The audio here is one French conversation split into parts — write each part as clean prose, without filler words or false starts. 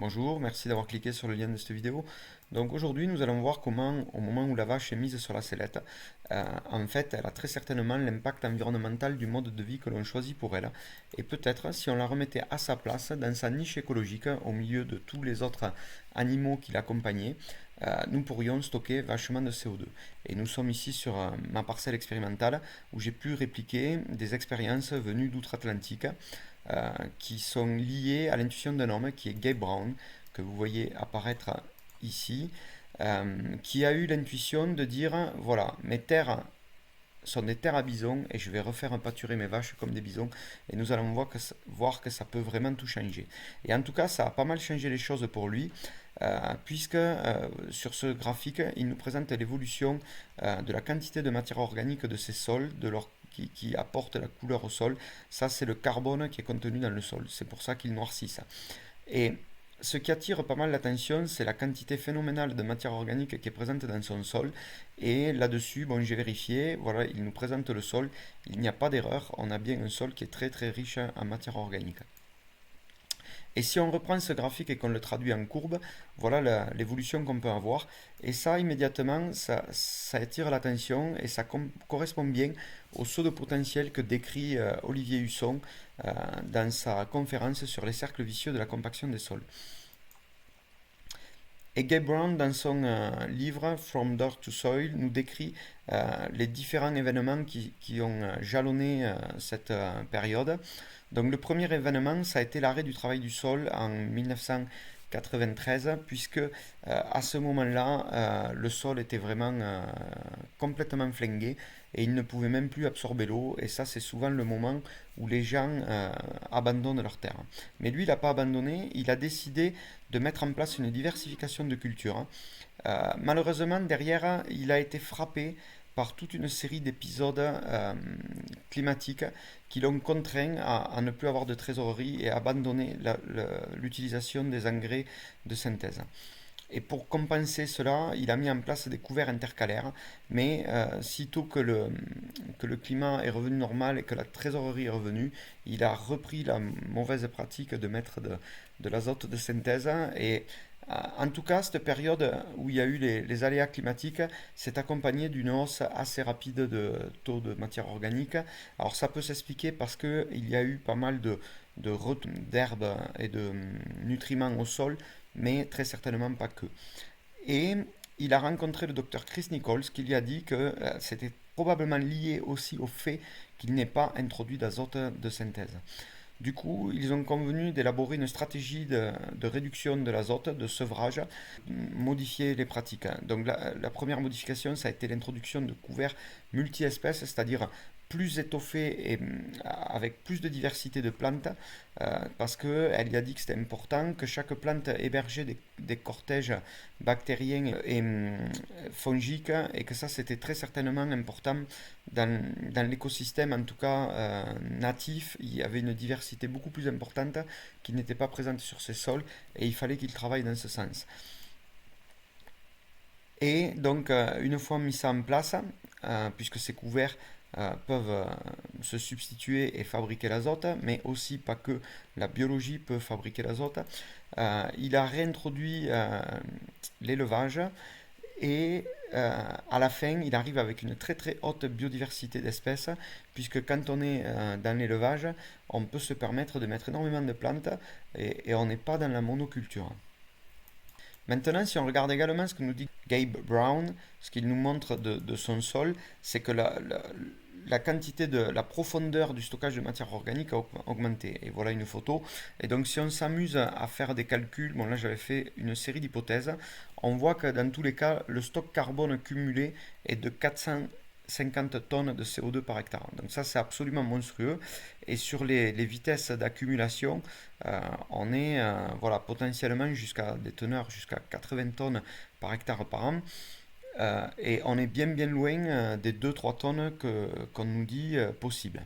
Bonjour, merci d'avoir cliqué sur le lien de cette vidéo. Donc aujourd'hui, nous allons voir comment, au moment où la vache est mise sur la sellette, en fait, elle a très certainement l'impact environnemental du mode de vie que l'on choisit pour elle. Et peut-être, si on la remettait à sa place, dans sa niche écologique, au milieu de tous les autres animaux qui l'accompagnaient, nous pourrions stocker vachement de CO2. Et nous sommes ici sur ma parcelle expérimentale où j'ai pu répliquer des expériences venues d'outre-Atlantique qui sont liées à l'intuition d'un homme qui est Gabe Brown, que vous voyez apparaître ici, qui a eu l'intuition de dire, voilà, mes terres sont des terres à bisons et je vais refaire pâturer mes vaches comme des bisons et nous allons voir que ça peut vraiment tout changer. Et en tout cas, ça a pas mal changé les choses pour lui. Puisque sur ce graphique, il nous présente l'évolution de la quantité de matière organique de ces sols, qui apporte la couleur au sol. Ça, c'est le carbone qui est contenu dans le sol. C'est pour ça qu'il noircit ça. Et ce qui attire pas mal l'attention, c'est la quantité phénoménale de matière organique qui est présente dans son sol. Et là-dessus, bon, j'ai vérifié, voilà, il nous présente le sol. Il n'y a pas d'erreur, on a bien un sol qui est très très riche en matière organique. Et si on reprend ce graphique et qu'on le traduit en courbe, voilà l'évolution qu'on peut avoir. Et ça, immédiatement, ça attire l'attention et ça correspond bien au saut de potentiel que décrit Olivier Husson dans sa conférence sur les cercles vicieux de la compaction des sols. Et Gabe Brown, dans son livre From Dirt to Soil, nous décrit les différents événements qui ont jalonné cette période. Donc le premier événement, ça a été l'arrêt du travail du sol en 1993, puisque à ce moment-là, le sol était vraiment complètement flingué et il ne pouvait même plus absorber l'eau. Et ça, c'est souvent le moment où les gens abandonnent leur terre. Mais lui, il n'a pas abandonné, il a décidé de mettre en place une diversification de cultures. Malheureusement, derrière, il a été frappé par toute une série d'épisodes climatiques qui l'ont contraint à ne plus avoir de trésorerie et à abandonner l'utilisation des engrais de synthèse. Et pour compenser cela, il a mis en place des couverts intercalaires, mais sitôt que le climat est revenu normal et que la trésorerie est revenue, il a repris la mauvaise pratique de mettre de l'azote de synthèse. Et en tout cas, cette période où il y a eu les aléas climatiques s'est accompagnée d'une hausse assez rapide de taux de matière organique. Alors ça peut s'expliquer parce qu'il y a eu pas mal d'herbes et de nutriments au sol, mais très certainement pas que. Et il a rencontré le docteur Chris Nichols qui lui a dit que c'était probablement lié aussi au fait qu'il n'ait pas introduit d'azote de synthèse. Du coup, ils ont convenu d'élaborer une stratégie de réduction de l'azote, de sevrage, modifier les pratiques. Donc la première modification, ça a été l'introduction de couverts multi-espèces, c'est-à-dire plus étoffés et avec plus de diversité de plantes, parce qu'elle lui a dit que c'était important que chaque plante hébergeait des cortèges bactériens et fongiques, et que ça c'était très certainement important dans l'écosystème, en tout cas natif. Il y avait une diversité beaucoup plus importante qui n'était pas présente sur ces sols, et il fallait qu'il travaille dans ce sens. Et donc, une fois mis ça en place, puisque ces couverts peuvent se substituer et fabriquer l'azote, mais aussi pas que la biologie peut fabriquer l'azote, il a réintroduit l'élevage et à la fin, il arrive avec une très très haute biodiversité d'espèces, puisque quand on est dans l'élevage, on peut se permettre de mettre énormément de plantes et on n'est pas dans la monoculture. Maintenant, si on regarde également ce que nous dit Gabe Brown, ce qu'il nous montre de son sol, c'est que la quantité la profondeur du stockage de matière organique a augmenté. Et voilà une photo. Et donc, si on s'amuse à faire des calculs, bon là j'avais fait une série d'hypothèses, on voit que dans tous les cas, le stock carbone cumulé est de 450 tonnes de CO2 par hectare. Donc ça, c'est absolument monstrueux. Et sur les vitesses d'accumulation, on est voilà, potentiellement jusqu'à des teneurs jusqu'à 80 tonnes par hectare par an. Et on est bien bien loin des 2-3 tonnes qu'on nous dit possible.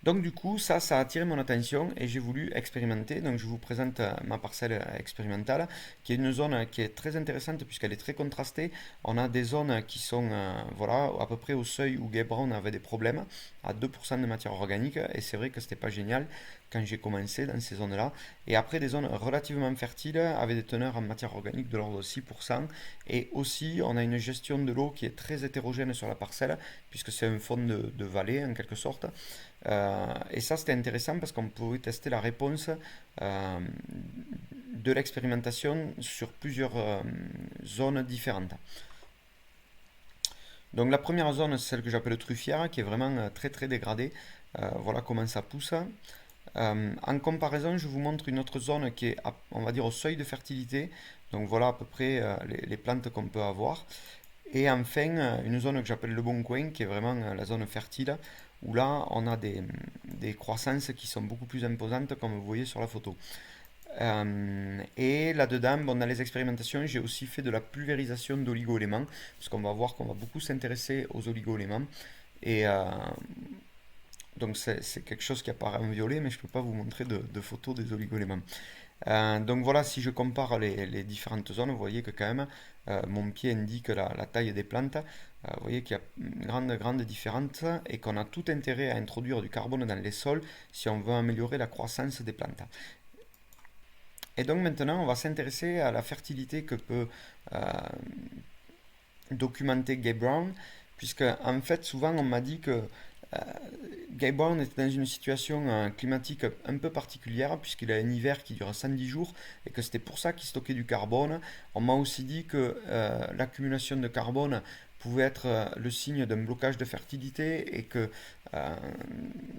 Donc du coup, ça a attiré mon attention et j'ai voulu expérimenter. Donc je vous présente ma parcelle expérimentale, qui est une zone qui est très intéressante puisqu'elle est très contrastée. On a des zones qui sont voilà, à peu près au seuil où Gabe Brown avait des problèmes, à 2% de matière organique, et c'est vrai que c'était pas génial. quand j'ai commencé dans ces zones-là. Et après, des zones relativement fertiles avec des teneurs en matière organique de l'ordre de 6%. Et aussi, on a une gestion de l'eau qui est très hétérogène sur la parcelle, puisque c'est un fond de vallée en quelque sorte. Et ça, c'était intéressant parce qu'on pouvait tester la réponse euh, de l'expérimentation sur plusieurs zones différentes. Donc la première zone, c'est celle que j'appelle truffière, qui est vraiment très très dégradée. Voilà comment ça pousse. En comparaison, je vous montre une autre zone qui est, on va dire, au seuil de fertilité. Donc voilà à peu près les plantes qu'on peut avoir. Et enfin, une zone que j'appelle le bon coin, qui est vraiment la zone fertile, où là, on a des croissances qui sont beaucoup plus imposantes, comme vous voyez sur la photo. Et là-dedans, bon, dans les expérimentations, j'ai aussi fait de la pulvérisation d'oligo-éléments, parce qu'on va voir qu'on va beaucoup s'intéresser aux oligo-éléments. Et donc c'est quelque chose qui apparaît en violet, mais je ne peux pas vous montrer de photos des oligo-éléments. Donc voilà, si je compare les différentes zones, vous voyez que quand même, mon pied indique la taille des plantes. Vous voyez qu'il y a une grande différence et qu'on a tout intérêt à introduire du carbone dans les sols si on veut améliorer la croissance des plantes. Et donc maintenant, on va s'intéresser à la fertilité que peut documenter Gabe Brown, puisque en fait, souvent on m'a dit que euh, Guy Brown était dans une situation climatique un peu particulière, puisqu'il a un hiver qui dure 110 jours, et que c'était pour ça qu'il stockait du carbone. On m'a aussi dit que l'accumulation de carbone pouvait être le signe d'un blocage de fertilité et que euh,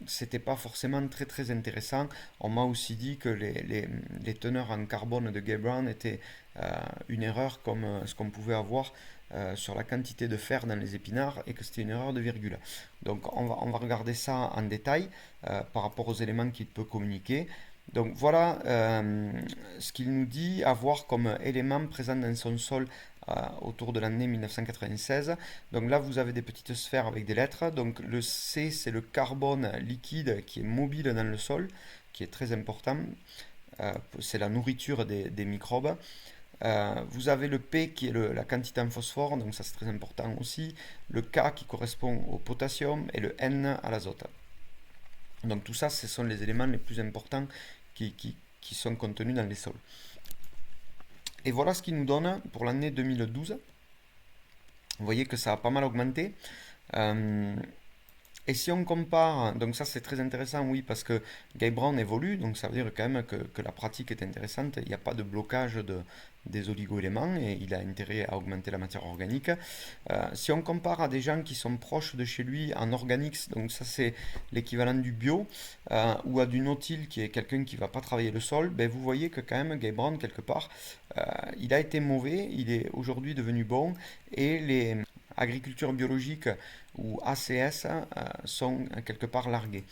c'était pas forcément très très intéressant. On m'a aussi dit que les teneurs en carbone de Guy Brown étaient une erreur comme ce qu'on pouvait avoir sur la quantité de fer dans les épinards et que c'était une erreur de virgule. Donc on va regarder ça en détail par rapport aux éléments qu'il peut communiquer. Donc voilà ce qu'il nous dit avoir comme élément présent dans son sol autour de l'année 1996. Donc là vous avez des petites sphères avec des lettres. Donc le C c'est le carbone liquide qui est mobile dans le sol, qui est très important. C'est la nourriture des microbes. Vous avez le P qui est la quantité en phosphore, donc ça c'est très important aussi. Le K qui correspond au potassium et le N à l'azote. Donc tout ça, ce sont les éléments les plus importants qui sont contenus dans les sols. Et voilà ce qu'il nous donne pour l'année 2012. Vous voyez que ça a pas mal augmenté. Euh, Et si on compare, donc ça c'est très intéressant, oui, parce que Guy Brown évolue, donc ça veut dire quand même que la pratique est intéressante, il n'y a pas de blocage des oligo-éléments et il a intérêt à augmenter la matière organique. Si on compare à des gens qui sont proches de chez lui en organics, donc ça c'est l'équivalent du bio, ou à du no-till qui est quelqu'un qui ne va pas travailler le sol, ben vous voyez que quand même Guy Brown quelque part, euh, il a été mauvais, il est aujourd'hui devenu bon, et les agricultures biologiques ou ACS sont quelque part largués.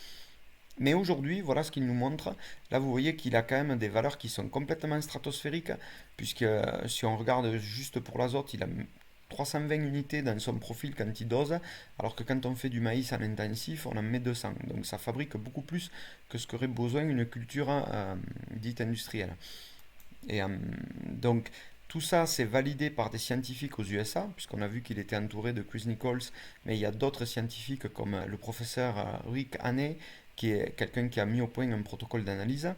Mais aujourd'hui, voilà ce qu'il nous montre. Là, vous voyez qu'il a quand même des valeurs qui sont complètement stratosphériques, puisque si on regarde juste pour l'azote, il a 320 unités dans son profil quand il dose, alors que quand on fait du maïs en intensif, on en met 200. Donc ça fabrique beaucoup plus que ce qu'aurait besoin une culture dite industrielle. Et donc tout ça, c'est validé par des scientifiques aux USA, puisqu'on a vu qu'il était entouré de Chris Nichols, mais il y a d'autres scientifiques comme le professeur Rick Haney, qui est quelqu'un qui a mis au point un protocole d'analyse.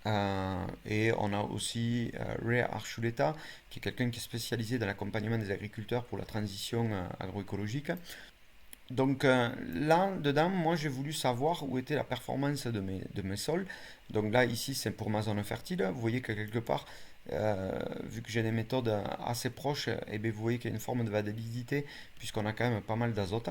Et on a aussi Ray Archuleta, qui est quelqu'un qui est spécialisé dans l'accompagnement des agriculteurs pour la transition agroécologique. Donc là, dedans, moi j'ai voulu savoir où était la performance de mes sols. Donc là, ici, c'est pour ma zone fertile. Vous voyez que quelque part, vu que j'ai des méthodes assez proches, et bien, vous voyez qu'il y a une forme de validité, puisqu'on a quand même pas mal d'azote.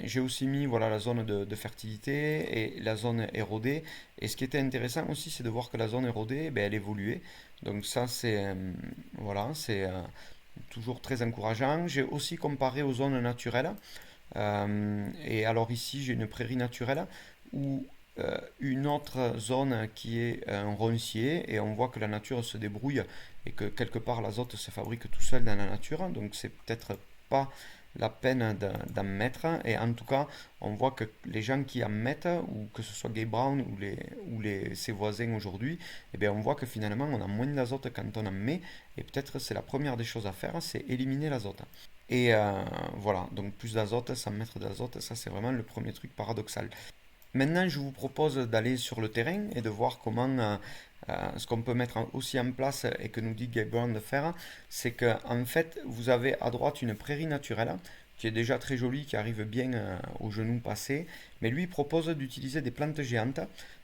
J'ai aussi mis voilà, la zone de fertilité et la zone érodée. Et ce qui était intéressant aussi, c'est de voir que la zone érodée, ben, elle évoluait. Donc ça, voilà, c'est toujours très encourageant. J'ai aussi comparé aux zones naturelles. Et alors ici, j'ai une prairie naturelle ou une autre zone qui est un roncier et on voit que la nature se débrouille et que quelque part l'azote se fabrique tout seul dans la nature. Donc c'est peut-être pas la peine d'en mettre. Et en tout cas, on voit que les gens qui en mettent, ou que ce soit Gay Brown ses voisins aujourd'hui, eh bien, on voit que finalement on a moins d'azote quand on en met. Et peut-être c'est la première des choses à faire, c'est éliminer l'azote. Et voilà, donc plus d'azote sans mettre d'azote, ça c'est vraiment le premier truc paradoxal. Maintenant, je vous propose d'aller sur le terrain et de voir comment ce qu'on peut mettre aussi en place et que nous dit Gabe Brown de faire, c'est que en fait, vous avez à droite une prairie naturelle qui est déjà très jolie, qui arrive bien aux genoux passés, mais lui il propose d'utiliser des plantes géantes,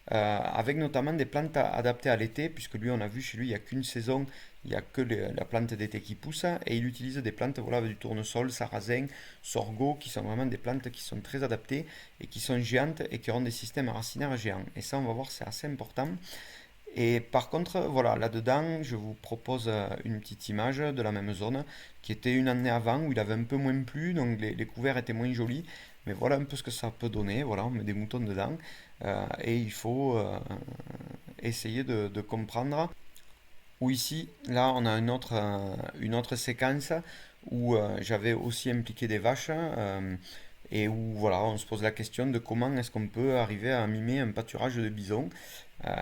avec notamment des plantes adaptées à l'été, puisque lui on a vu chez lui il n'y a qu'une saison, il n'y a que la plante d'été qui pousse, et il utilise des plantes voilà, du tournesol, sarrasin, sorgho, qui sont vraiment des plantes qui sont très adaptées et qui sont géantes et qui ont des systèmes racinaires géants. Et ça on va voir c'est assez important. Et par contre, voilà, là-dedans, je vous propose une petite image de la même zone qui était une année avant où il avait un peu moins plu, donc les couverts étaient moins jolis. Mais voilà un peu ce que ça peut donner. Voilà, on met des moutons dedans et il faut essayer de comprendre. Ou ici, là, on a une autre séquence où j'avais aussi impliqué des vaches et où voilà, on se pose la question de comment est-ce qu'on peut arriver à mimer un pâturage de bisons,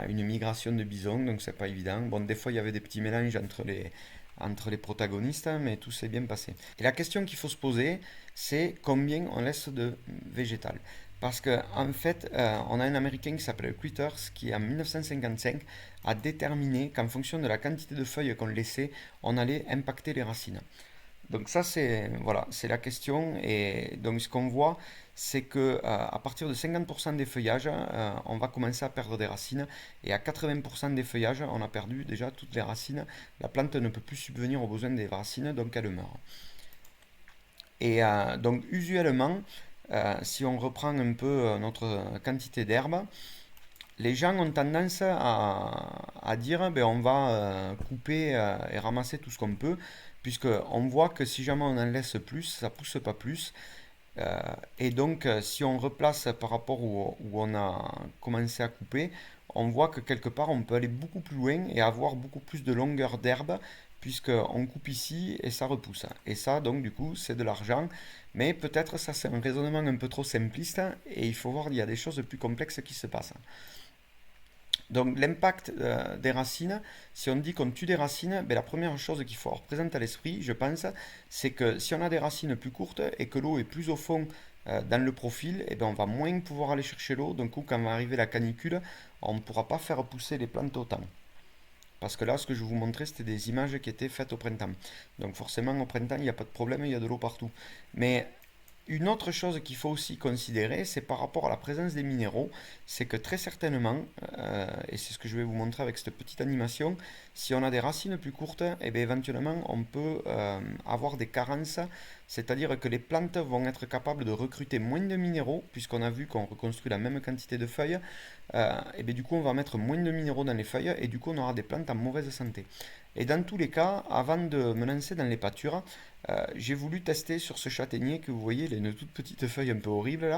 une migration de bisons, donc c'est pas évident. Bon, des fois il y avait des petits mélanges entre les protagonistes, mais tout s'est bien passé. Et la question qu'il faut se poser, c'est combien on laisse de végétal. Parce qu'en en fait, on a un Américain qui s'appelle Quitters qui, en 1955, a déterminé qu'en fonction de la quantité de feuilles qu'on laissait, on allait impacter les racines. Donc ça c'est voilà, c'est la question et donc ce qu'on voit c'est que à partir de 50% des feuillages, on va commencer à perdre des racines et à 80% des feuillages, on a perdu déjà toutes les racines. La plante ne peut plus subvenir aux besoins des racines donc elle meurt. Et donc usuellement, si on reprend un peu notre quantité d'herbe, les gens ont tendance à dire ben, on va couper et ramasser tout ce qu'on peut, puisqu'on voit que si jamais on en laisse plus, ça pousse pas plus. Euh, et donc, si on replace par rapport où on a commencé à couper, on voit que quelque part on peut aller beaucoup plus loin et avoir beaucoup plus de longueur d'herbe, puisqu'on coupe ici et ça repousse. Et ça, donc, du coup, c'est de l'argent. Mais peut-être ça, c'est un raisonnement un peu trop simpliste et il faut voir, il y a des choses plus complexes qui se passent. Donc l'impact des racines, si on dit qu'on tue des racines, ben, la première chose qu'il faut représenter à l'esprit, je pense, c'est que si on a des racines plus courtes et que l'eau est plus au fond dans le profil, eh ben, on va moins pouvoir aller chercher l'eau. Donc quand va arriver la canicule, on ne pourra pas faire pousser les plantes autant. Parce que là, ce que je vous montrais, c'était des images qui étaient faites au printemps. Donc forcément, au printemps, il n'y a pas de problème, il y a de l'eau partout. Mais une autre chose qu'il faut aussi considérer, c'est par rapport à la présence des minéraux, c'est que très certainement, et c'est ce que je vais vous montrer avec cette petite animation, si on a des racines plus courtes, eh bien, éventuellement on peut avoir des carences, c'est-à-dire que les plantes vont être capables de recruter moins de minéraux, puisqu'on a vu qu'on reconstruit la même quantité de feuilles, et bien, du coup on va mettre moins de minéraux dans les feuilles, et du coup on aura des plantes en mauvaise santé. Et dans tous les cas, avant de me lancer dans les pâtures, j'ai voulu tester sur ce châtaignier que vous voyez, il a une toute petite feuille un peu horrible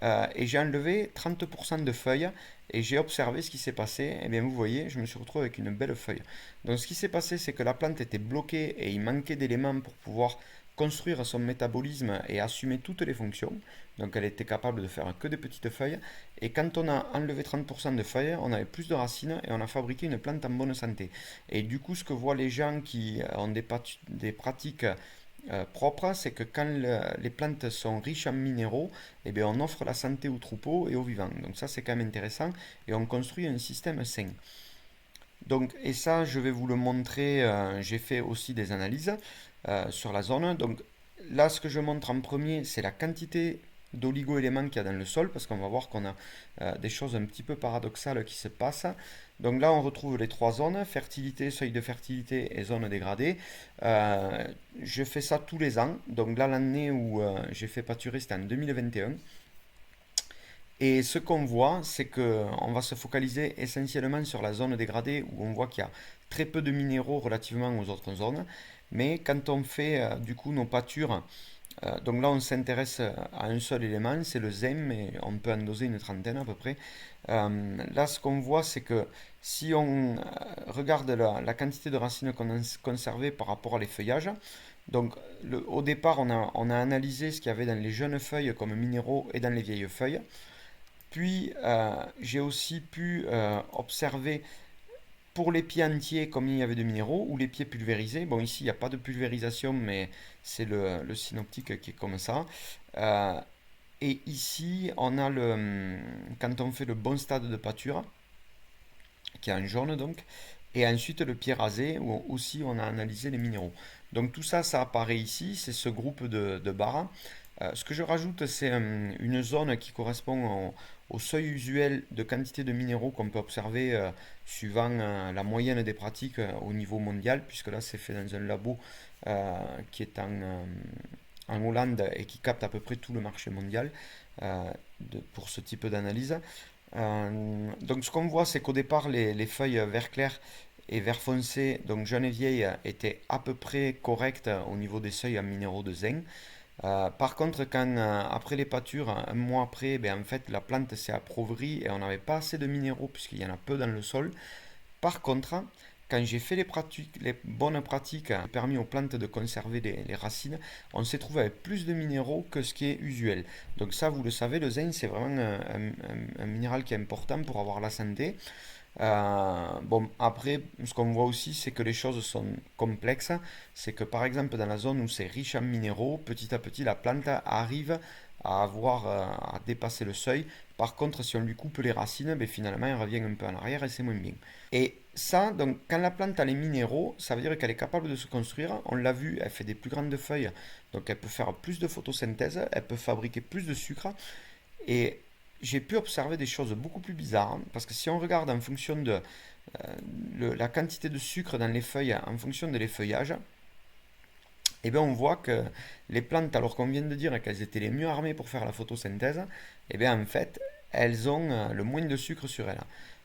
là, et j'ai enlevé 30% de feuilles et j'ai observé ce qui s'est passé. Et bien vous voyez, je me suis retrouvé avec une belle feuille. Donc ce qui s'est passé, c'est que la plante était bloquée et il manquait d'éléments pour pouvoir construire son métabolisme et assumer toutes les fonctions. Donc elle était capable de faire que des petites feuilles. Et quand on a enlevé 30% de feuilles, on avait plus de racines et on a fabriqué une plante en bonne santé. Et du coup, ce que voient les gens qui ont des pratiques propre, c'est que quand les plantes sont riches en minéraux, eh bien on offre la santé aux troupeaux et aux vivants. Donc ça c'est quand même intéressant et on construit un système sain. Donc, et ça je vais vous le montrer, j'ai fait aussi des analyses sur la zone. Donc là ce que je montre en premier c'est la quantité d'oligo-éléments qu'il y a dans le sol parce qu'on va voir qu'on a des choses un petit peu paradoxales qui se passent. Donc là, on retrouve les trois zones, fertilité, seuil de fertilité et zone dégradée. Je fais ça tous les ans. Donc là, l'année où j'ai fait pâturer, c'était en 2021. Et ce qu'on voit, c'est qu'on va se focaliser essentiellement sur la zone dégradée où on voit qu'il y a très peu de minéraux relativement aux autres zones. Mais quand on fait du coup nos pâtures, donc là on s'intéresse à un seul élément, c'est le zinc, et on peut en doser une trentaine à peu près. Là ce qu'on voit, c'est que si on regarde la quantité de racines qu'on a conservées par rapport à les feuillages, donc au départ on a analysé ce qu'il y avait dans les jeunes feuilles comme minéraux et dans les vieilles feuilles. Puis j'ai aussi pu observer pour les pieds entiers combien il y avait de minéraux ou les pieds pulvérisés. Bon, ici il n'y a pas de pulvérisation, mais c'est le synoptique qui est comme ça. Euh, Et ici, on a quand on fait le bon stade de pâture, qui est en jaune donc, et ensuite le pied rasé, où aussi on a analysé les minéraux. Donc tout ça, ça apparaît ici, c'est ce groupe de barres. Ce que je rajoute, c'est une zone qui correspond au seuil usuel de quantité de minéraux qu'on peut observer suivant la moyenne des pratiques au niveau mondial, puisque là c'est fait dans un labo qui est en Hollande et qui capte à peu près tout le marché mondial pour ce type d'analyse. Donc ce qu'on voit, c'est qu'au départ, les feuilles vert clair et vert foncé, donc jeunes et vieilles, étaient à peu près correctes au niveau des seuils en minéraux de zinc. Par contre, après les pâtures, un mois après, ben, en fait, la plante s'est appauvrie et on n'avait pas assez de minéraux puisqu'il y en a peu dans le sol. Par contre, quand j'ai fait les bonnes pratiques qui ont permis aux plantes de conserver les racines, on s'est trouvé avec plus de minéraux que ce qui est usuel. Donc ça, vous le savez, le zinc, c'est vraiment un minéral qui est important pour avoir la santé. Bon, après, ce qu'on voit aussi, c'est que les choses sont complexes. C'est que par exemple, dans la zone où c'est riche en minéraux, petit à petit, la plante arrive à dépasser le seuil. Par contre, si on lui coupe les racines, ben, finalement, elle revient un peu en arrière et c'est moins bien. Et ça, donc, quand la plante a les minéraux, ça veut dire qu'elle est capable de se construire. On l'a vu, elle fait des plus grandes feuilles, donc elle peut faire plus de photosynthèse, elle peut fabriquer plus de sucre. Et j'ai pu observer des choses beaucoup plus bizarres, hein, parce que si on regarde en fonction de la quantité de sucre dans les feuilles, en fonction de l'effeuillage, eh bien on voit que les plantes, alors qu'on vient de dire qu'elles étaient les mieux armées pour faire la photosynthèse, eh bien en fait, elles ont le moins de sucre sur elles.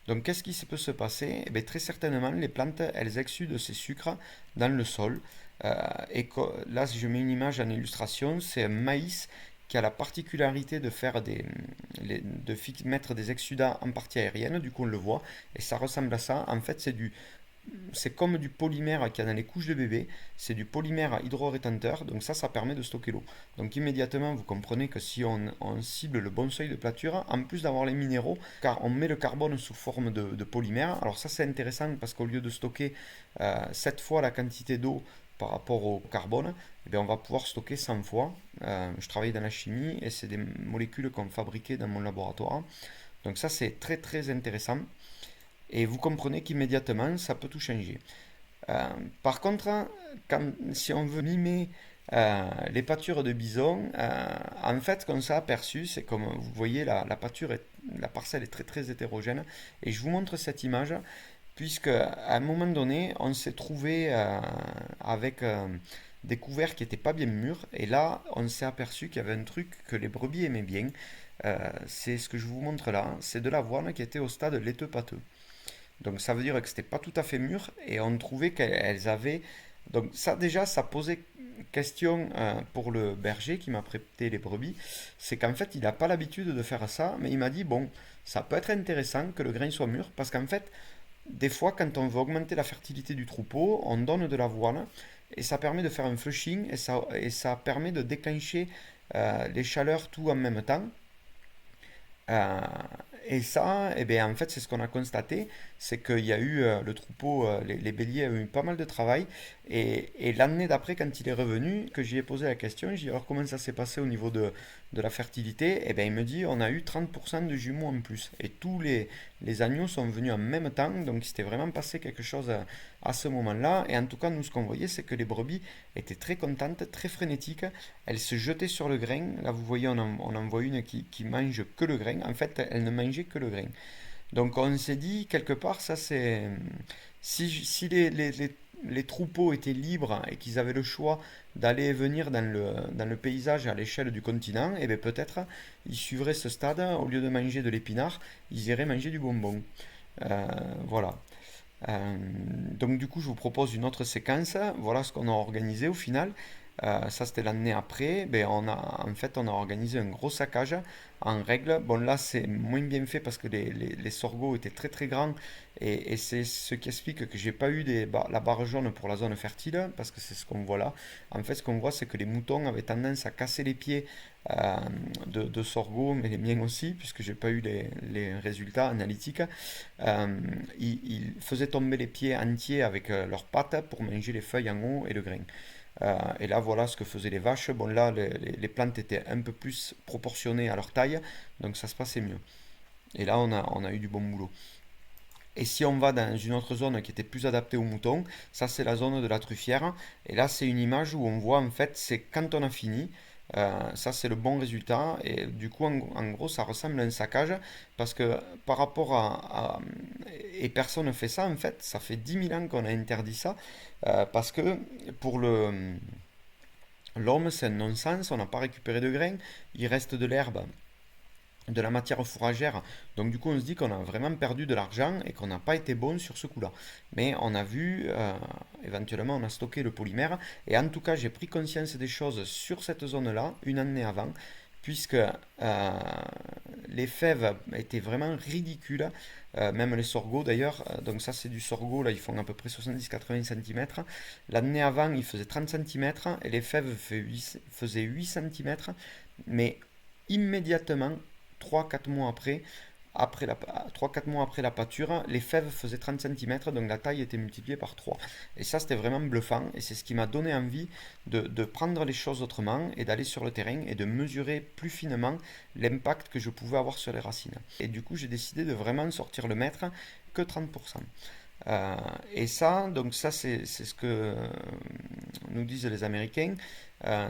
Donc qu'est-ce qui peut se passer? Eh bien, très certainement, les plantes, elles exsudent ces sucres dans le sol. Là, si je mets une image en illustration, c'est un maïs qui a la particularité de mettre des exsudats en partie aérienne, du coup on le voit, et ça ressemble à ça. En fait, c'est comme du polymère qu'il y a dans les couches de bébé, c'est du polymère hydro-rétenteur, donc ça permet de stocker l'eau. Donc immédiatement, vous comprenez que si on cible le bon seuil de plature, en plus d'avoir les minéraux, car on met le carbone sous forme de polymère, alors ça c'est intéressant parce qu'au lieu de stocker 7 fois la quantité d'eau par rapport au carbone, eh bien, on va pouvoir stocker 100 fois. Je travaille dans la chimie et c'est des molécules qu'on fabriquait dans mon laboratoire. Donc ça c'est très très intéressant. Et vous comprenez qu'immédiatement, ça peut tout changer. Euh, Par contre, si on veut mimer les pâtures de bison, en fait, ce qu'on s'est aperçu, c'est comme vous voyez, la parcelle est très très hétérogène. Et je vous montre cette image, puisque à un moment donné, on s'est trouvé avec des couverts qui n'étaient pas bien mûrs. Et là, on s'est aperçu qu'il y avait un truc que les brebis aimaient bien. C'est ce que je vous montre là. C'est de l'avoine qui était au stade laiteux pâteux. Donc ça veut dire que c'était pas tout à fait mûr et on trouvait qu'elles avaient. Donc ça déjà, ça posait question pour le berger qui m'a prêté les brebis. C'est qu'en fait, il n'a pas l'habitude de faire ça, mais il m'a dit, bon, ça peut être intéressant que le grain soit mûr parce qu'en fait, des fois, quand on veut augmenter la fertilité du troupeau, on donne de l'avoine et ça permet de faire un flushing et ça permet de déclencher les chaleurs tout en même temps. Euh, et ça, eh bien, en fait, c'est ce qu'on a constaté, c'est qu'il y a eu le troupeau, les béliers ont eu pas mal de travail. Et l'année d'après, quand il est revenu, que j'y ai posé la question, j'ai dit alors comment ça s'est passé au niveau de la fertilité? Et bien, il me dit on a eu 30% de jumeaux en plus. Et tous les agneaux sont venus en même temps, donc il s'était vraiment passé quelque chose à ce moment-là. Et en tout cas, nous, ce qu'on voyait, c'est que les brebis étaient très contentes, très frénétiques. Elles se jetaient sur le grain. Là, vous voyez, on en voit une qui mange que le grain. En fait, elle ne mangeait que le grain. Donc, on s'est dit, quelque part, ça c'est. Si les troupeaux étaient libres et qu'ils avaient le choix d'aller et venir dans le paysage à l'échelle du continent, et bien peut-être ils suivraient ce stade, au lieu de manger de l'épinard, ils iraient manger du bonbon. Euh, voilà. Donc du coup, je vous propose une autre séquence. Voilà ce qu'on a organisé au final. Ça, c'était l'année après. Ben, en fait, on a organisé un gros saccage en règle. Bon, là, c'est moins bien fait parce que les sorgho étaient très très grands et c'est ce qui explique que j'ai pas eu la barre jaune pour la zone fertile parce que c'est ce qu'on voit là. En fait, ce qu'on voit, c'est que les moutons avaient tendance à casser les pieds euh, de sorgho, mais les miens aussi, puisque j'ai pas eu les résultats analytiques. Ils faisaient tomber les pieds entiers avec leurs pattes pour manger les feuilles en haut et le grain. Et là, voilà ce que faisaient les vaches. Bon, là, les plantes étaient un peu plus proportionnées à leur taille, donc ça se passait mieux. Et là, on a eu du bon boulot. Et si on va dans une autre zone qui était plus adaptée aux moutons, ça c'est la zone de la truffière. Et là, c'est une image où on voit en fait, c'est quand on a fini. Ça c'est le bon résultat. Et du coup, en gros, ça ressemble à un saccage. Parce que par rapport et personne ne fait ça en fait. Ça fait 10 000 ans qu'on a interdit ça. Parce que pour l'homme, c'est un non-sens. On n'a pas récupéré de grains. Il reste de l'herbe, de la matière fourragère. Donc du coup, on se dit qu'on a vraiment perdu de l'argent et qu'on n'a pas été bon sur ce coup-là. Mais on a vu, éventuellement, on a stocké le polymère. Et en tout cas, j'ai pris conscience des choses sur cette zone-là, une année avant, puisque les fèves étaient vraiment ridicules, même les sorgho d'ailleurs. Donc ça, c'est du sorgho, là, ils font à peu près 70-80 cm. L'année avant, ils faisaient 30 cm et les fèves faisaient 8 cm. Mais immédiatement, 3-4 mois après la pâture, les fèves faisaient 30 cm, donc la taille était multipliée par 3. Et ça, c'était vraiment bluffant, et c'est ce qui m'a donné envie de prendre les choses autrement, et d'aller sur le terrain, et de mesurer plus finement l'impact que je pouvais avoir sur les racines. Et du coup, j'ai décidé de vraiment sortir le mètre que 30%. Et ça, donc ça c'est ce que nous disent les Américains.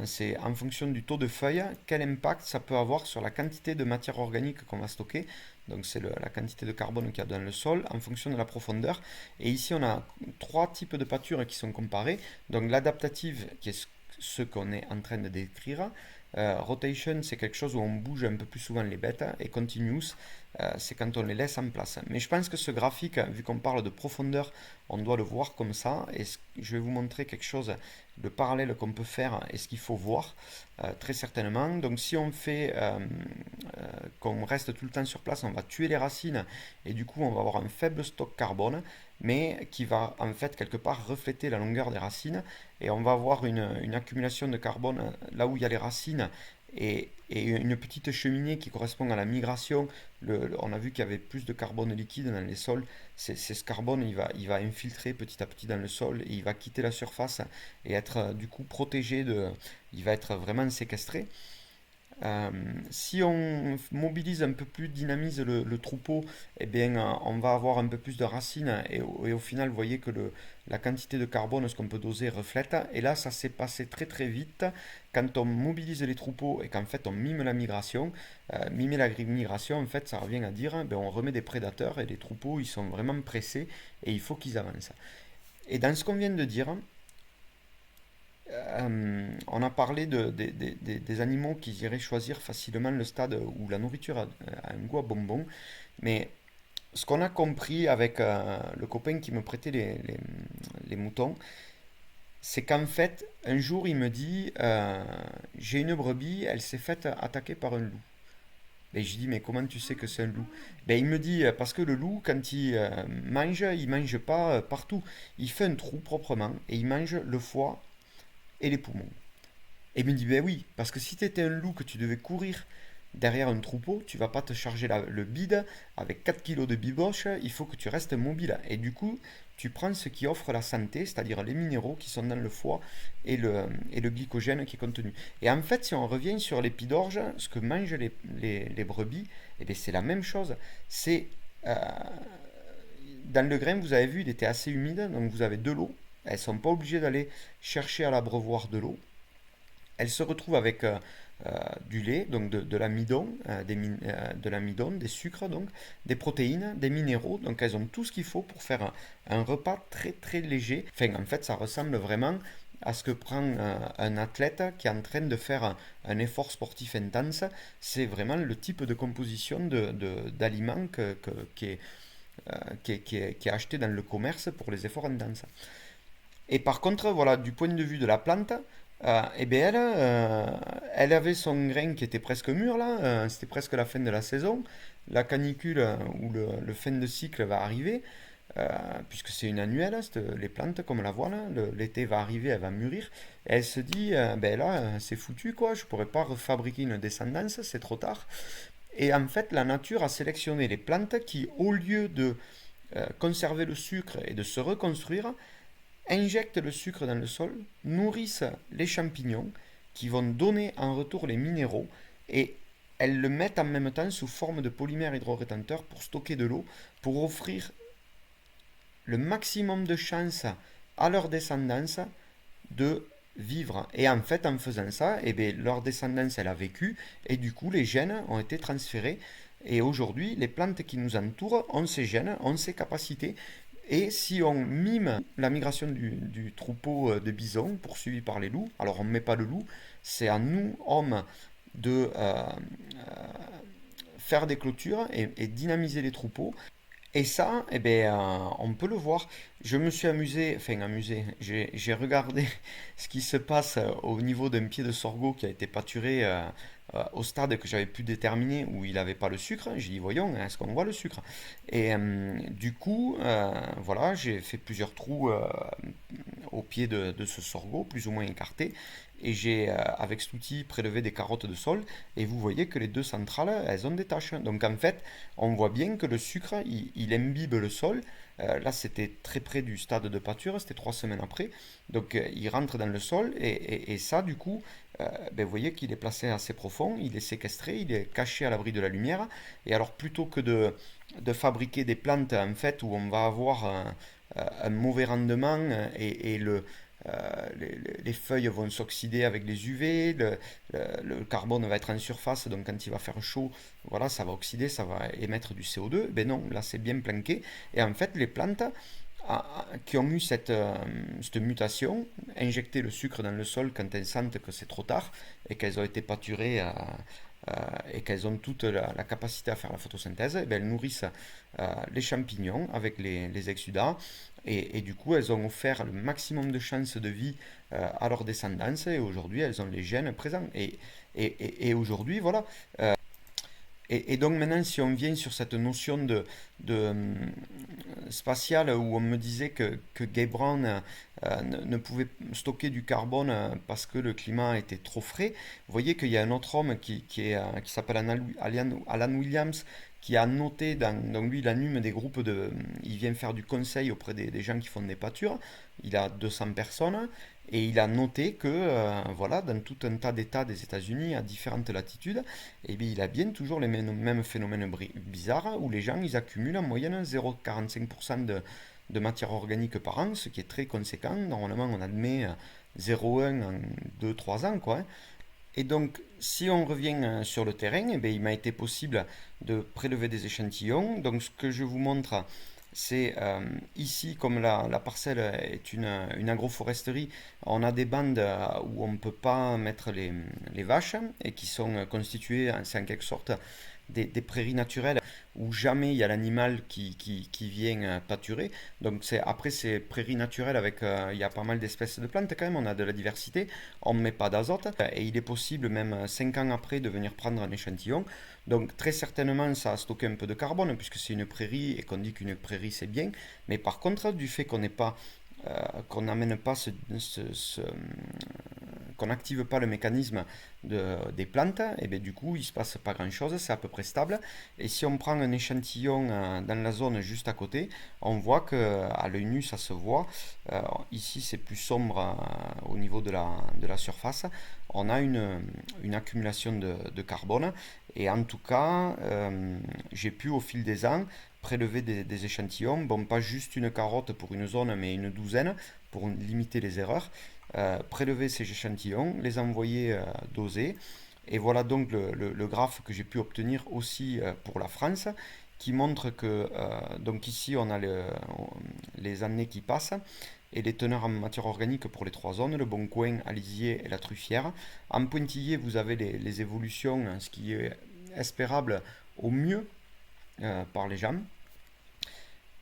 C'est en fonction du taux de feuille, quel impact ça peut avoir sur la quantité de matière organique qu'on va stocker. Donc c'est la quantité de carbone qu'il y a dans le sol en fonction de la profondeur. Et ici on a trois types de pâtures qui sont comparées. Donc l'adaptative qui est ce qu'on est en train de décrire. Rotation, c'est quelque chose où on bouge un peu plus souvent les bêtes. Et continuous, c'est quand on les laisse en place. Mais je pense que ce graphique, vu qu'on parle de profondeur, on doit le voir comme ça. Et je vais vous montrer quelque chose, le parallèle qu'on peut faire et ce qu'il faut voir, très certainement. Donc si on fait qu'on reste tout le temps sur place, on va tuer les racines et du coup on va avoir un faible stock carbone, mais qui va en fait quelque part refléter la longueur des racines, et on va avoir une accumulation de carbone là où il y a les racines, et une petite cheminée qui correspond à la migration. On a vu qu'il y avait plus de carbone liquide dans les sols. C'est ce carbone, il va infiltrer petit à petit dans le sol, et il va quitter la surface et être du coup protégé il va être vraiment séquestré. Si on mobilise un peu plus, dynamise le troupeau, eh bien, on va avoir un peu plus de racines, et au final, vous voyez que la quantité de carbone, ce qu'on peut doser, reflète. Et là, ça s'est passé très très vite quand on mobilise les troupeaux et qu'en fait on mime la migration. Mimer la migration, en fait, ça revient à dire, ben, on remet des prédateurs, et les troupeaux, ils sont vraiment pressés et il faut qu'ils avancent. Et dans ce qu'on vient de dire, on a parlé des animaux qui iraient choisir facilement le stade où la nourriture a un goût à bonbon. Mais ce qu'on a compris avec le copain qui me prêtait les moutons, c'est qu'en fait, un jour, il me dit, j'ai une brebis, elle s'est faite attaquer par un loup. Et je dis, mais comment tu sais que c'est un loup? Ben, il me dit, parce que le loup, quand il mange pas partout. Il fait un trou proprement et il mange le foie et les poumons. Et il me dit, ben oui, parce que si tu étais un loup, que tu devais courir derrière un troupeau, tu vas pas te charger le bide avec 4 kilos de biboche, il faut que tu restes mobile. Et du coup, tu prends ce qui offre la santé, c'est-à-dire les minéraux qui sont dans le foie, et le glycogène qui est contenu. Et en fait, si on revient sur l'épidorge, ce que mangent les brebis, eh bien, c'est la même chose. C'est euh, dans le grain, vous avez vu, il était assez humide, donc vous avez de l'eau. Elles ne sont pas obligées d'aller chercher à l'abreuvoir de l'eau. Elle se retrouve avec du lait, donc de l'amidon, de l'amidon, des sucres, donc, des protéines, des minéraux. Donc elles ont tout ce qu'il faut pour faire un repas très très léger. Enfin, en fait, ça ressemble vraiment à ce que prend un athlète qui est en train de faire un effort sportif intense. C'est vraiment le type de composition d'aliments qui est acheté dans le commerce pour les efforts intenses. Et par contre, voilà, du point de vue de la plante, eh bien elle avait son grain qui était presque mûr là, c'était presque la fin de la saison. La canicule ou le fin de cycle va arriver, euh, puisque c'est une annuelle, les plantes comme la voile, l'été va arriver, elle va mûrir. Et elle se dit, ben là, c'est foutu quoi, je pourrais pas refabriquer une descendance, c'est trop tard. Et en fait, la nature a sélectionné les plantes qui, au lieu de conserver le sucre et de se reconstruire, injectent le sucre dans le sol, nourrissent les champignons qui vont donner en retour les minéraux et elles le mettent en même temps sous forme de polymère hydrorétenteur pour stocker de l'eau, pour offrir le maximum de chances à leur descendance de vivre. Et en fait, en faisant ça, eh bien, leur descendance, elle a vécu, et du coup, les gènes ont été transférés. Et aujourd'hui, les plantes qui nous entourent ont ces gènes, ont ces capacités. Et si on mime la migration du troupeau de bisons poursuivi par les loups, alors on ne met pas le loup, c'est à nous, hommes, de faire des clôtures et dynamiser les troupeaux. Et ça, eh ben, on peut le voir. Je me suis amusé, enfin amusé, j'ai regardé ce qui se passe au niveau d'un pied de sorgho qui a été pâturé au stade que j'avais pu déterminer où il n'avait pas le sucre. J'ai dit, voyons, est-ce qu'on voit le sucre? Et du coup, voilà, j'ai fait plusieurs trous au pied de ce sorgho, plus ou moins écarté. Et j'ai, avec cet outil, prélevé des carottes de sol. Et vous voyez que les deux centrales, elles ont des taches. Donc en fait, on voit bien que le sucre, il imbibe le sol. Là, c'était très près du stade de pâture, c'était 3 semaines après. Donc, il rentre dans le sol et ça, du coup, ben, vous voyez qu'il est placé assez profond, il est séquestré, il est caché à l'abri de la lumière. Et alors, plutôt que de fabriquer des plantes, en fait, où on va avoir un mauvais rendement et les feuilles vont s'oxyder avec les UV, le carbone va être en surface, donc quand il va faire chaud, voilà, ça va oxyder, ça va émettre du CO2. Ben non, là c'est bien planqué. Et en fait, les plantes qui ont eu cette mutation, injecter le sucre dans le sol quand elles sentent que c'est trop tard et qu'elles ont été pâturées et qu'elles ont toute la capacité à faire la photosynthèse, eh ben, elles nourrissent les champignons avec les exudats et du coup elles ont offert le maximum de chances de vie à leur descendance et aujourd'hui elles ont les gènes présents. Et aujourd'hui, voilà, et donc maintenant, si on vient sur cette notion de spatiale où on me disait que Gay Brown ne pouvait stocker du carbone parce que le climat était trop frais, vous voyez qu'il y a un autre homme qui s'appelle Alan Williams qui a noté, donc lui il anime des groupes il vient faire du conseil auprès des gens qui font des pâtures, il a 200 personnes, et il a noté que voilà, dans tout un tas d'États des États-Unis à différentes latitudes, et bien, il a bien toujours les mêmes phénomènes bizarres où les gens ils accumulent en moyenne 0,45% de matière organique par an, ce qui est très conséquent. Normalement, on admet 0,1 en 2-3 ans, quoi, hein. Et donc, si on revient sur le terrain, eh bien, il m'a été possible de prélever des échantillons. Donc, ce que je vous montre, c'est ici, comme la parcelle est une agroforesterie, on a des bandes où on ne peut pas mettre les vaches et qui sont constituées, c'est en quelque sorte des prairies naturelles où jamais il y a l'animal qui vient pâturer. Donc après ces prairies naturelles avec il y a pas mal d'espèces de plantes quand même, on a de la diversité, on ne met pas d'azote et il est possible même 5 ans après de venir prendre un échantillon. Donc très certainement ça a stocké un peu de carbone puisque c'est une prairie et qu'on dit qu'une prairie c'est bien, mais par contre du fait qu'on n'ait pas qu'on n'amène pas qu'on n'active pas le mécanisme des plantes, et bien du coup il se passe pas grand chose, c'est à peu près stable. Et si on prend un échantillon dans la zone juste à côté, on voit que à l'œil nu ça se voit. Ici c'est plus sombre au niveau de la surface. On a une accumulation de carbone et en tout cas j'ai pu au fil des ans prélever des échantillons, bon pas juste une carotte pour une zone mais une douzaine pour limiter les erreurs, prélever ces échantillons, les envoyer doser. Et voilà donc le graphe que j'ai pu obtenir aussi pour la France, qui montre que, donc ici on a les années qui passent, et les teneurs en matière organique pour les trois zones, le Bon Coin, Alisier et la Truffière. En pointillé, vous avez les évolutions, ce qui est espérable au mieux par les gens.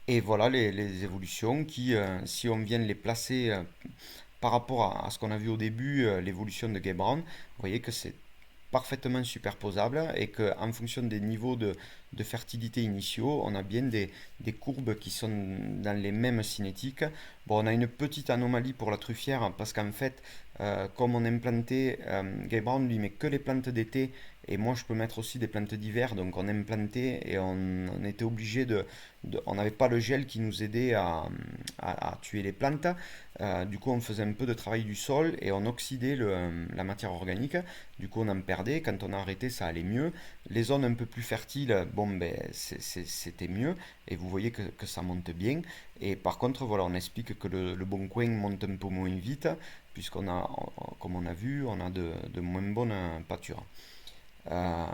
Et voilà les évolutions qui, si on vient les placer par rapport à ce qu'on a vu au début, l'évolution de Gay Brown, vous voyez que c'est parfaitement superposable et qu'en fonction des niveaux de fertilité initiaux, on a bien des courbes qui sont dans les mêmes cinétiques. Bon, on a une petite anomalie pour la truffière parce qu'en fait, comme on aime planter, Guy Brown lui met que les plantes d'été et moi je peux mettre aussi des plantes d'hiver, donc on aime planter et on était obligé on n'avait pas le gel qui nous aidait à tuer les plantes. Du coup on faisait un peu de travail du sol et on oxydait la matière organique. Du coup on en perdait, quand on a arrêté ça allait mieux. Les zones un peu plus fertiles, bon ben c'était mieux et vous voyez que ça monte bien. Et par contre voilà, on explique que le bon coin monte un peu moins vite puisqu'on a, comme on a vu, on a de moins bonnes pâtures. Euh,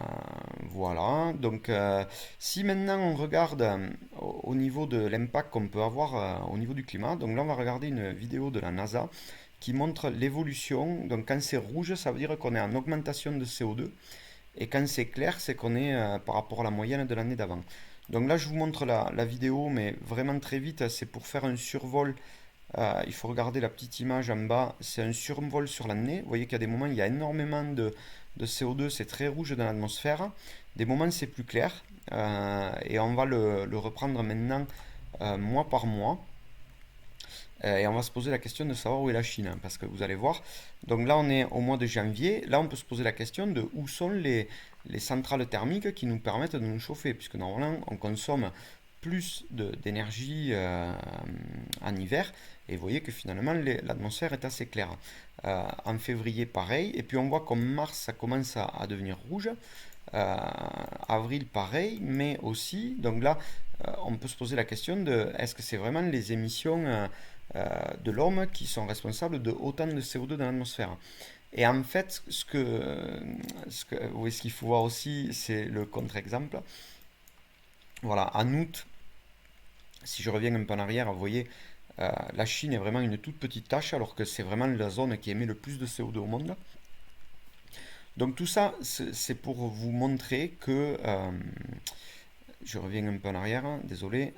voilà, donc si maintenant on regarde au niveau de l'impact qu'on peut avoir au niveau du climat, donc là on va regarder une vidéo de la NASA qui montre l'évolution. Donc quand c'est rouge, ça veut dire qu'on est en augmentation de CO2 et quand c'est clair, c'est qu'on est par rapport à la moyenne de l'année d'avant. Donc là je vous montre la vidéo, mais vraiment très vite, c'est pour faire un survol. Il faut regarder la petite image en bas, c'est un survol sur l'année. Vous voyez qu'il y a des moments, il y a énormément de CO2, c'est très rouge dans l'atmosphère. Des moments, c'est plus clair. Et on va le reprendre maintenant mois par mois. Et on va se poser la question de savoir où est la Chine, hein, parce que vous allez voir. Donc là, on est au mois de janvier. Là, on peut se poser la question de où sont les centrales thermiques qui nous permettent de nous chauffer, puisque normalement, on consomme plus d'énergie en hiver. Et vous voyez que finalement, l'atmosphère est assez claire. En février, pareil. Et puis on voit qu'en mars, ça commence à devenir rouge. Euh, Avril, pareil. Mais aussi, donc là, on peut se poser la question de est-ce que c'est vraiment les émissions de l'homme qui sont responsables de autant de CO2 dans l'atmosphère. Et en fait, oui, ce qu'il faut voir aussi, c'est le contre-exemple. Voilà, en août, si je reviens un peu en arrière, vous voyez, la Chine est vraiment une toute petite tâche, alors que c'est vraiment la zone qui émet le plus de CO2 au monde. Donc tout ça, c'est pour vous montrer que je reviens un peu en arrière, hein, désolé.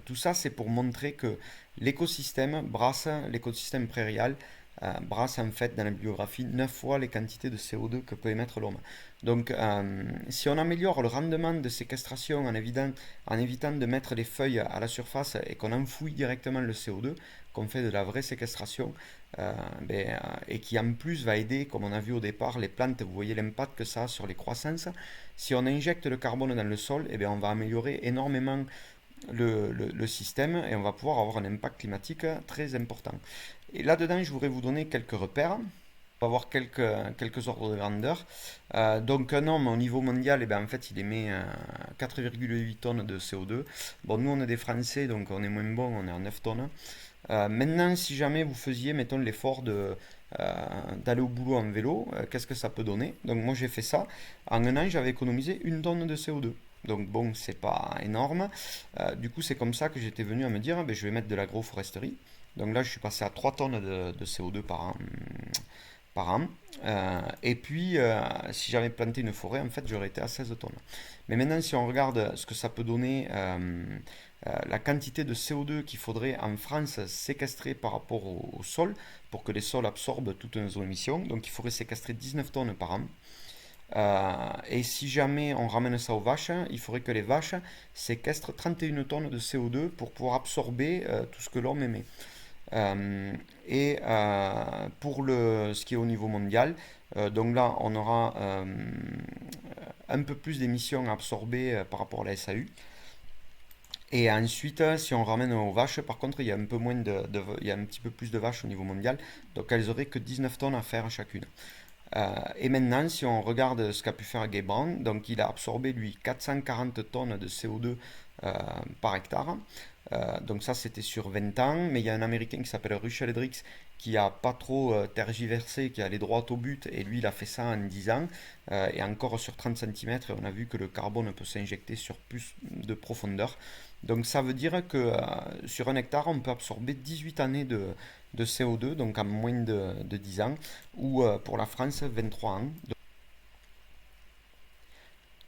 Tout ça, c'est pour montrer que l'écosystème prairial, brasse en fait dans la biographie 9 fois les quantités de CO2 que peut émettre l'homme. Donc, si on améliore le rendement de séquestration en évitant de mettre les feuilles à la surface et qu'on enfouit directement le CO2, qu'on fait de la vraie séquestration, et qui en plus va aider, comme on a vu au départ, les plantes, vous voyez l'impact que ça a sur les croissances. Si on injecte le carbone dans le sol, on va améliorer énormément le système et on va pouvoir avoir un impact climatique très important. Et là-dedans, je voudrais vous donner quelques repères. On va voir quelques ordres de grandeur. Donc un homme au niveau mondial, en fait, il émet 4,8 tonnes de CO2. Bon, nous, on est des Français, donc on est moins bon, on est à 9 tonnes. Maintenant, si jamais vous faisiez, mettons, l'effort d'aller au boulot en vélo, qu'est-ce que ça peut donner? Donc moi, j'ai fait ça. En un an, j'avais économisé 1 tonne de CO2. Donc bon, c'est pas énorme. Du coup, c'est comme ça que j'étais venu à me dire, je vais mettre de l'agroforesterie. Donc là, je suis passé à 3 tonnes de CO2 par an. Et puis, si j'avais planté une forêt, en fait, j'aurais été à 16 tonnes. Mais maintenant, si on regarde ce que ça peut donner, la quantité de CO2 qu'il faudrait en France séquestrer par rapport au sol pour que les sols absorbent toutes nos émissions, donc il faudrait séquestrer 19 tonnes par an. Et si jamais on ramène ça aux vaches, il faudrait que les vaches séquestrent 31 tonnes de CO2 pour pouvoir absorber tout ce que l'homme émet. Pour ce qui est au niveau mondial, donc là on aura un peu plus d'émissions absorbées par rapport à la SAU. Et ensuite, si on ramène aux vaches, par contre, il y a un peu il y a un petit peu plus de vaches au niveau mondial, donc elles auraient que 19 tonnes à faire chacune. Et maintenant, si on regarde ce qu'a pu faire Guy Brown, donc il a absorbé lui 440 tonnes de CO2 par hectare. Donc ça c'était sur 20 ans, mais il y a un Américain qui s'appelle Russell Hendricks qui a pas trop tergiversé, qui est allé droit au but, et lui il a fait ça en 10 ans, et encore sur 30 cm, on a vu que le carbone peut s'injecter sur plus de profondeur. Donc ça veut dire que sur un hectare, on peut absorber 18 années de CO2, donc en moins de 10 ans, ou pour la France, 23 ans.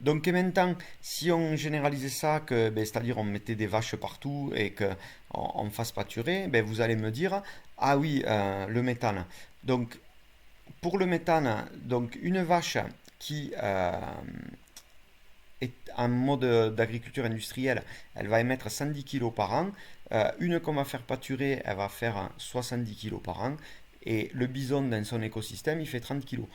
Donc et maintenant, si on généralisait ça, c'est-à-dire on mettait des vaches partout et qu'on on fasse pâturer, vous allez me dire, ah oui, le méthane. Donc pour le méthane, donc une vache qui est en mode d'agriculture industrielle, elle va émettre 110 kg par an. Une qu'on va faire pâturer, elle va faire 70 kg par an. Et le bison dans son écosystème, il fait 30 kilos.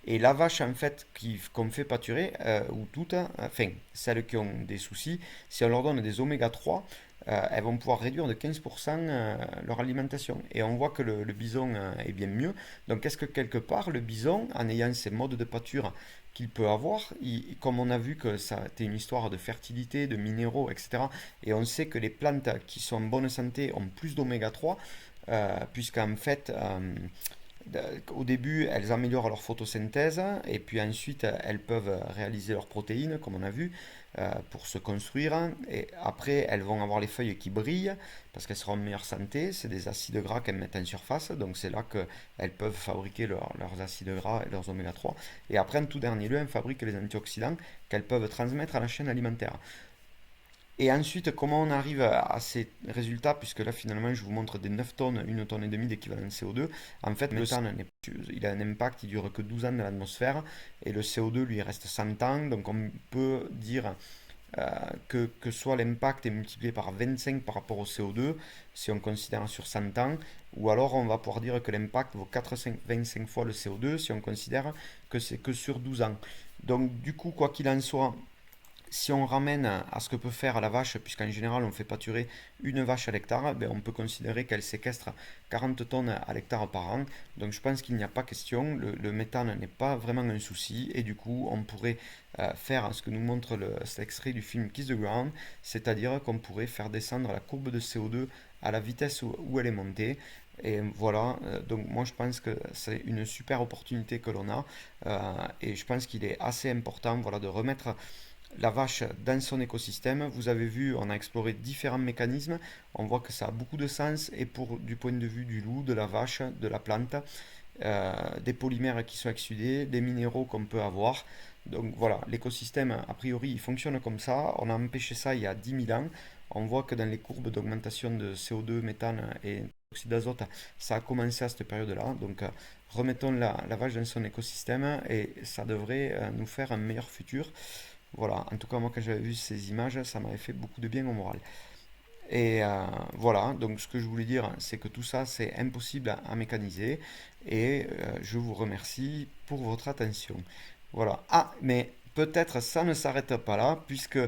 Et la vache, en fait, qu'on fait pâturer, ou toutes, enfin, celles qui ont des soucis, si on leur donne des oméga 3, elles vont pouvoir réduire de 15% leur alimentation. Et on voit que le bison est bien mieux. Donc, est-ce que quelque part, le bison, en ayant ces modes de pâture qu'il peut avoir, comme on a vu que ça a été une histoire de fertilité, de minéraux, etc., et on sait que les plantes qui sont en bonne santé ont plus d'oméga 3, puisqu'en fait, au début, elles améliorent leur photosynthèse et puis ensuite, elles peuvent réaliser leurs protéines, comme on a vu, pour se construire. Et après, elles vont avoir les feuilles qui brillent parce qu'elles seront en meilleure santé. C'est des acides gras qu'elles mettent en surface, donc c'est là qu'elles peuvent fabriquer leurs acides gras et leurs oméga 3. Et après, en tout dernier lieu, elles fabriquent les antioxydants qu'elles peuvent transmettre à la chaîne alimentaire. Et ensuite, comment on arrive à ces résultats, puisque là finalement je vous montre des 9 tonnes, 1 tonne et demie d'équivalent CO2. En fait, le méthane, il a un impact, il dure que 12 ans dans l'atmosphère, et le CO2 lui il reste 100 ans, donc on peut dire que soit l'impact est multiplié par 25 par rapport au CO2, si on considère sur 100 ans, ou alors on va pouvoir dire que l'impact vaut 25 fois le CO2 si on considère que c'est que sur 12 ans. Donc du coup, quoi qu'il en soit, si on ramène à ce que peut faire la vache, puisqu'en général on fait pâturer une vache à l'hectare, ben on peut considérer qu'elle séquestre 40 tonnes à l'hectare par an. Donc je pense qu'il n'y a pas question, le méthane n'est pas vraiment un souci, et du coup on pourrait faire ce que nous montre cet extrait du film Kiss the Ground, c'est-à-dire qu'on pourrait faire descendre la courbe de CO2 à la vitesse où elle est montée. Et voilà, donc moi je pense que c'est une super opportunité que l'on a, et je pense qu'il est assez important, voilà, de remettre la vache dans son écosystème. Vous avez vu, on a exploré différents mécanismes. On voit que ça a beaucoup de sens et du point de vue du loup, de la vache, de la plante, des polymères qui sont exsudés, des minéraux qu'on peut avoir. Donc voilà, l'écosystème, a priori, il fonctionne comme ça. On a empêché ça il y a 10 000 ans. On voit que dans les courbes d'augmentation de CO2, méthane et oxyde d'azote, ça a commencé à cette période-là. Donc remettons la vache dans son écosystème et ça devrait nous faire un meilleur futur. Voilà, en tout cas, moi, quand j'avais vu ces images, ça m'avait fait beaucoup de bien au moral. Et voilà, donc ce que je voulais dire, c'est que tout ça, c'est impossible à mécaniser. Et je vous remercie pour votre attention. Voilà. Ah, mais peut-être ça ne s'arrête pas là, puisque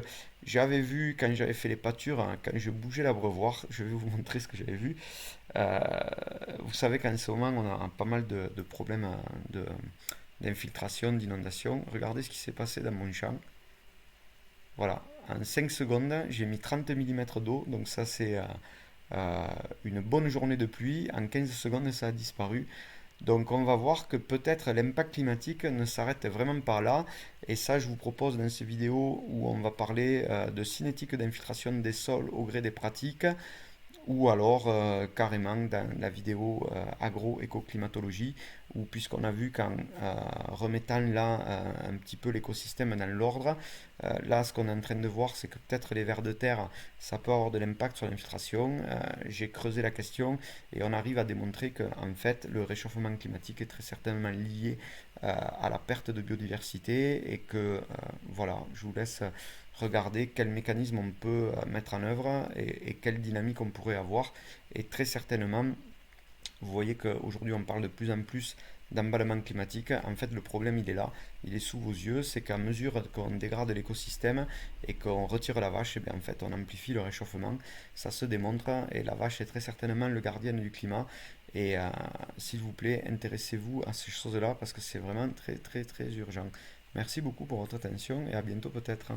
j'avais vu, quand j'avais fait les pâtures, hein, quand je bougeais l'abreuvoir, je vais vous montrer ce que j'avais vu. Euh, Vous savez qu'en ce moment, on a pas mal de problèmes d'infiltration, d'inondation. Regardez ce qui s'est passé dans mon champ. Voilà, en 5 secondes, j'ai mis 30 millimètres d'eau, donc ça c'est euh, une bonne journée de pluie. En 15 secondes, ça a disparu. Donc on va voir que peut-être l'impact climatique ne s'arrête vraiment pas là. Et ça, je vous propose dans cette vidéo où on va parler de cinétique d'infiltration des sols au gré des pratiques, ou alors carrément dans la vidéo agro-écoclimatologie, où puisqu'on a vu qu'en remettant là un petit peu l'écosystème dans l'ordre, là ce qu'on est en train de voir c'est que peut-être les vers de terre ça peut avoir de l'impact sur l'infiltration. J'ai creusé la question et on arrive à démontrer que en fait le réchauffement climatique est très certainement lié à la perte de biodiversité et que voilà, je vous laisse regarder quel mécanisme on peut mettre en œuvre et quelle dynamique on pourrait avoir. Et très certainement, vous voyez qu'aujourd'hui on parle de plus en plus d'emballement climatique. En fait, le problème il est là, il est sous vos yeux, c'est qu'à mesure qu'on dégrade l'écosystème et qu'on retire la vache, et bien en fait on amplifie le réchauffement. Ça se démontre et la vache est très certainement le gardien du climat. Et s'il vous plaît, intéressez-vous à ces choses-là parce que c'est vraiment très très très urgent. Merci beaucoup pour votre attention et à bientôt peut-être.